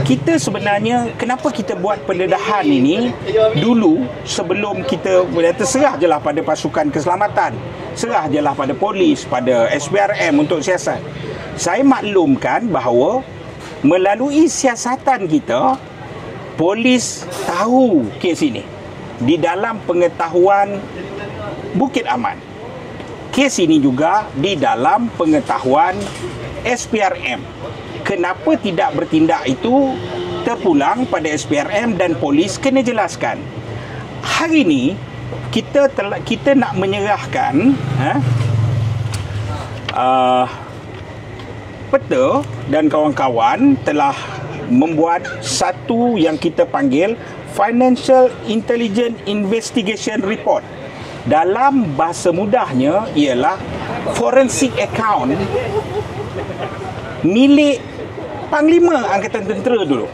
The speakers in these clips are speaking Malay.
kita sebenarnya kenapa kita buat pendedahan ini dulu sebelum kita terserah je lah pada pasukan keselamatan, serah je lah pada polis, pada SPRM untuk siasat. Saya maklumkan bahawa melalui siasatan kita, polis tahu kes ini di dalam pengetahuan Bukit Aman. Kes ini juga di dalam pengetahuan SPRM. Kenapa tidak bertindak itu terpulang pada SPRM dan polis kena jelaskan. Hari ini kita nak menyerahkan Peta dan kawan-kawan telah membuat satu yang kita panggil Financial Intelligence Investigation Report. Dalam bahasa mudahnya ialah forensic account milik Panglima Angkatan Tentera dulu.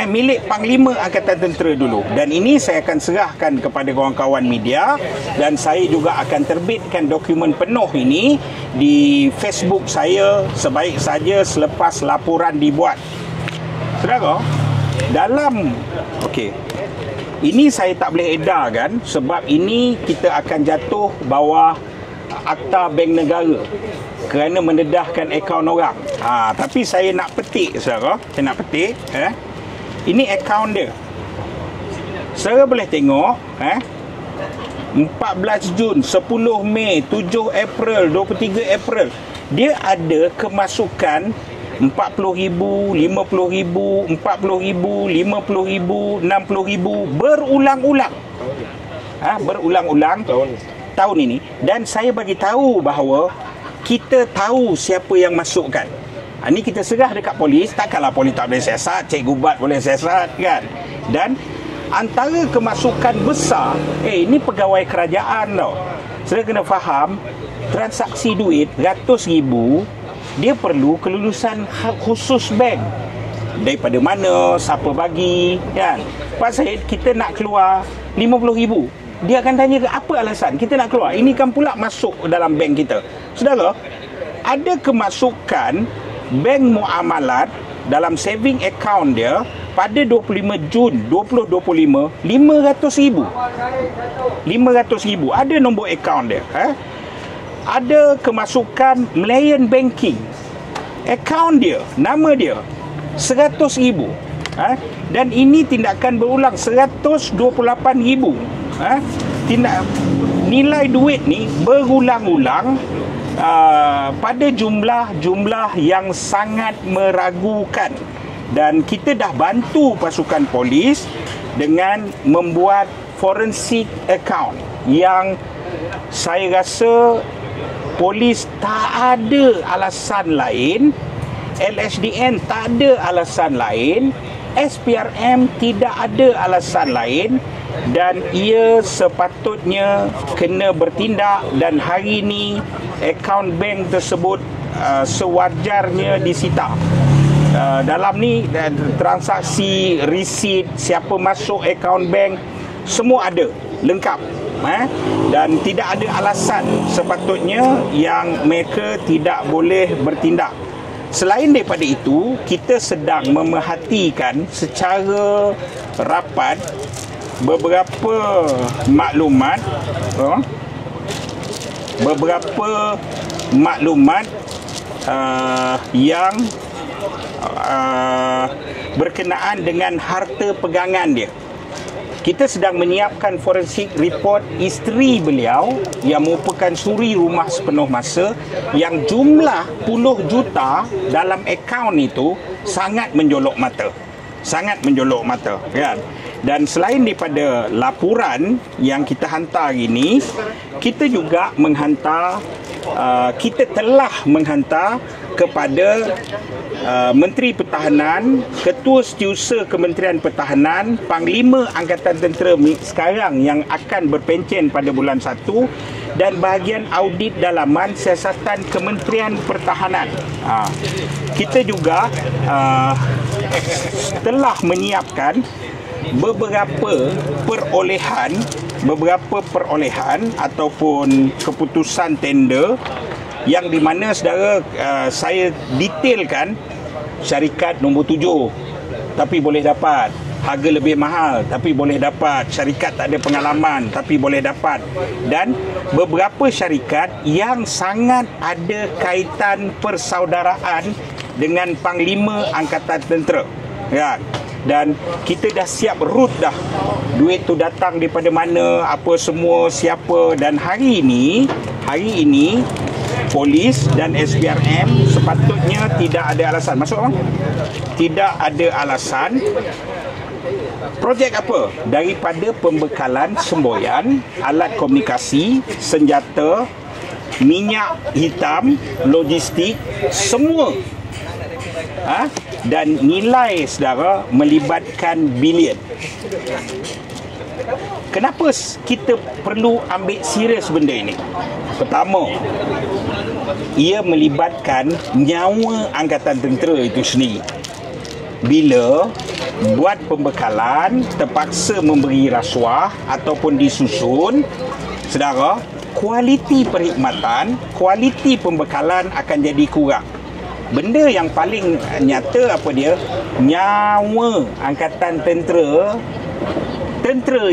Milik Panglima Angkatan Tentera dulu. Dan ini saya akan serahkan kepada kawan-kawan media dan saya juga akan terbitkan dokumen penuh ini di Facebook saya sebaik saja selepas laporan dibuat. Saudara, dalam ini saya tak boleh edarkan sebab ini kita akan jatuh bawah Akta Bank Negara kerana mendedahkan akaun orang. Tapi saya nak petik, saudara. Saya nak petik. Ini akaun dia. Saudara boleh tengok. 14 Jun, 10 Mei, 7 April, 23 April. Dia ada kemasukan 40,000, 50,000, 40,000, 50,000, 60,000 berulang-ulang. Berulang-ulang tahun ini. Dan saya bagi tahu bahawa kita tahu siapa yang masukkan. Ini kita serah dekat polis. Takkanlah polis tak boleh siasat, Cikgu Bat boleh siasat kan. Dan antara kemasukan besar, ini pegawai kerajaan tau. Saya kena faham, transaksi duit ratus ribu, dia perlu kelulusan khusus bank. Daripada mana, siapa bagi kan. Pasal kita nak keluar 50,000, dia akan tanya apa alasan kita nak keluar. Ini kan pula masuk dalam bank kita. Saudara, ada kemasukan bank muamalat dalam saving account dia pada 25 Jun 2025 500,000. 500,000 ada nombor account dia. Ada kemasukan Malayan Banking, account dia, nama dia 100,000. Dan ini tindakan berulang 128,000. Nilai duit ni berulang-ulang pada jumlah yang sangat meragukan. Dan kita dah bantu pasukan polis dengan membuat forensic account yang saya rasa polis tak ada alasan lain, LHDN tak ada alasan lain, SPRM tidak ada alasan lain, dan ia sepatutnya kena bertindak. Dan hari ini akaun bank tersebut sewajarnya disita. Dalam ni transaksi, resit, siapa masuk akaun bank, semua ada, lengkap. Dan tidak ada alasan sepatutnya yang mereka tidak boleh bertindak. Selain daripada itu, kita sedang memerhatikan secara rapat beberapa maklumat yang berkenaan dengan harta pegangan dia. Kita sedang menyiapkan forensik report isteri beliau yang merupakan suri rumah sepenuh masa, yang jumlah puluh juta dalam akaun itu sangat menjolok mata. Sangat menjolok mata kan. Dan selain daripada laporan yang kita hantar hari ini, kita juga menghantar, kita telah menghantar kepada Menteri Pertahanan, Ketua Setiausaha Kementerian Pertahanan, Panglima Angkatan Tentera sekarang yang akan berpencen pada bulan 1, dan bahagian audit dalaman siasatan Kementerian Pertahanan. Kita juga telah menyiapkan beberapa perolehan ataupun keputusan tender yang di mana saudara, saya detailkan syarikat nombor 7 tapi boleh dapat. Harga lebih mahal tapi boleh dapat. Syarikat tak ada pengalaman tapi boleh dapat. Dan beberapa syarikat yang sangat ada kaitan persaudaraan dengan Panglima Angkatan Tentera. Ya. Dan kita dah siap route dah. Duit tu datang daripada mana, apa semua, siapa. Dan hari ini polis dan SPRM sepatutnya tidak ada alasan. Masuk bang? Tidak ada alasan. Projek apa? Daripada pembekalan semboyan, alat komunikasi, senjata, minyak hitam, logistik, semua. Dan nilai saudara melibatkan bilion. Kenapa kita perlu ambil serius benda ini? Pertama, ia melibatkan nyawa Angkatan Tentera itu sendiri. Bila buat pembekalan, terpaksa memberi rasuah ataupun disusun, saudara, kualiti perkhidmatan, kualiti pembekalan akan jadi kurang. Benda yang paling nyata apa dia? Nyawa Angkatan Tentera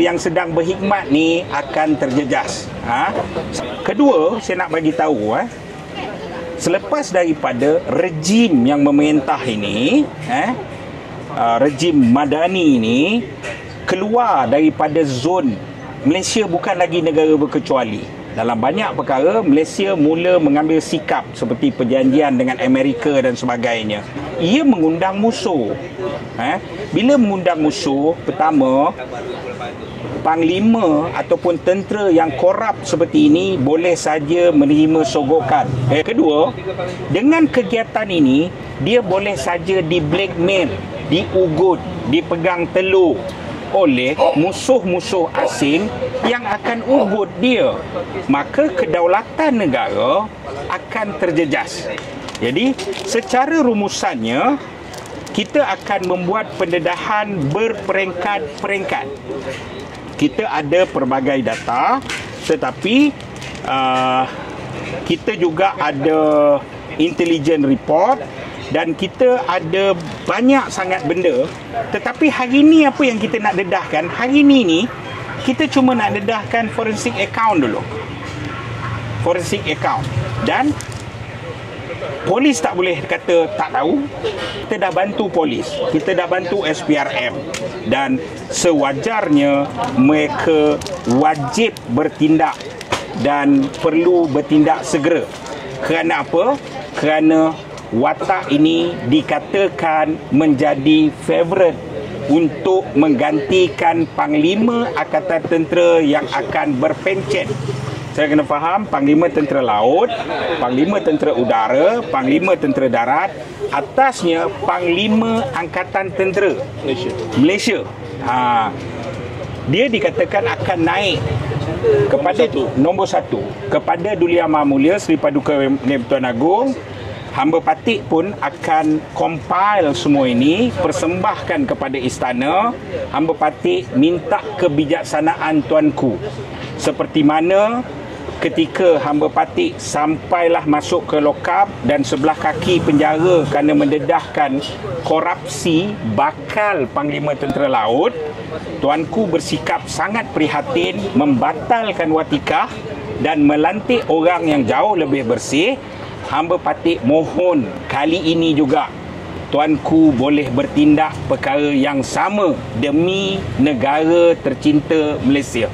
yang sedang berkhidmat ni akan terjejas. Kedua, saya nak bagi tahu selepas daripada rejim yang memerintah ini, rejim Madani ini keluar daripada zon Malaysia, bukan lagi negara berkecuali. Dalam banyak perkara Malaysia mula mengambil sikap seperti perjanjian dengan Amerika dan sebagainya. Ia mengundang musuh. Bila mengundang musuh, pertama, panglima ataupun tentera yang korup seperti ini boleh saja menerima sogokan. Kedua, dengan kegiatan ini dia boleh saja di blackmail, diugut, dipegang telur oleh musuh-musuh asing yang akan ugut dia. Maka kedaulatan negara akan terjejas. Jadi secara rumusannya, kita akan membuat pendedahan berperingkat-peringkat. Kita ada pelbagai data, tetapi kita juga ada intelligence report dan kita ada banyak sangat benda. Tetapi hari ni apa yang kita nak dedahkan? Hari ni kita cuma nak dedahkan forensic account dulu. Forensic account. Dan polis tak boleh kata tak tahu. Kita dah bantu polis, kita dah bantu SPRM, dan sewajarnya mereka wajib bertindak dan perlu bertindak segera. Kerana apa? Kerana watak ini dikatakan menjadi favourite untuk menggantikan Panglima Angkatan Tentera yang akan berpencet. Saya kena faham, Panglima Tentera Laut, Panglima Tentera Udara, Panglima Tentera Darat, atasnya Panglima Angkatan Tentera Malaysia. Dia dikatakan akan naik kepada nombor 1 kepada Duli Amar Mulia Seri Paduka Tuan Agong. Hamba Patik pun akan compile semua ini, persembahkan kepada istana. Hamba Patik minta kebijaksanaan tuanku, seperti mana ketika Hamba Patik sampailah masuk ke lokap dan sebelah kaki penjara kerana mendedahkan korupsi bakal Panglima Tentera Laut, tuanku bersikap sangat prihatin, membatalkan watikah dan melantik orang yang jauh lebih bersih. Hamba Patik mohon kali ini juga tuanku boleh bertindak perkara yang sama demi negara tercinta Malaysia.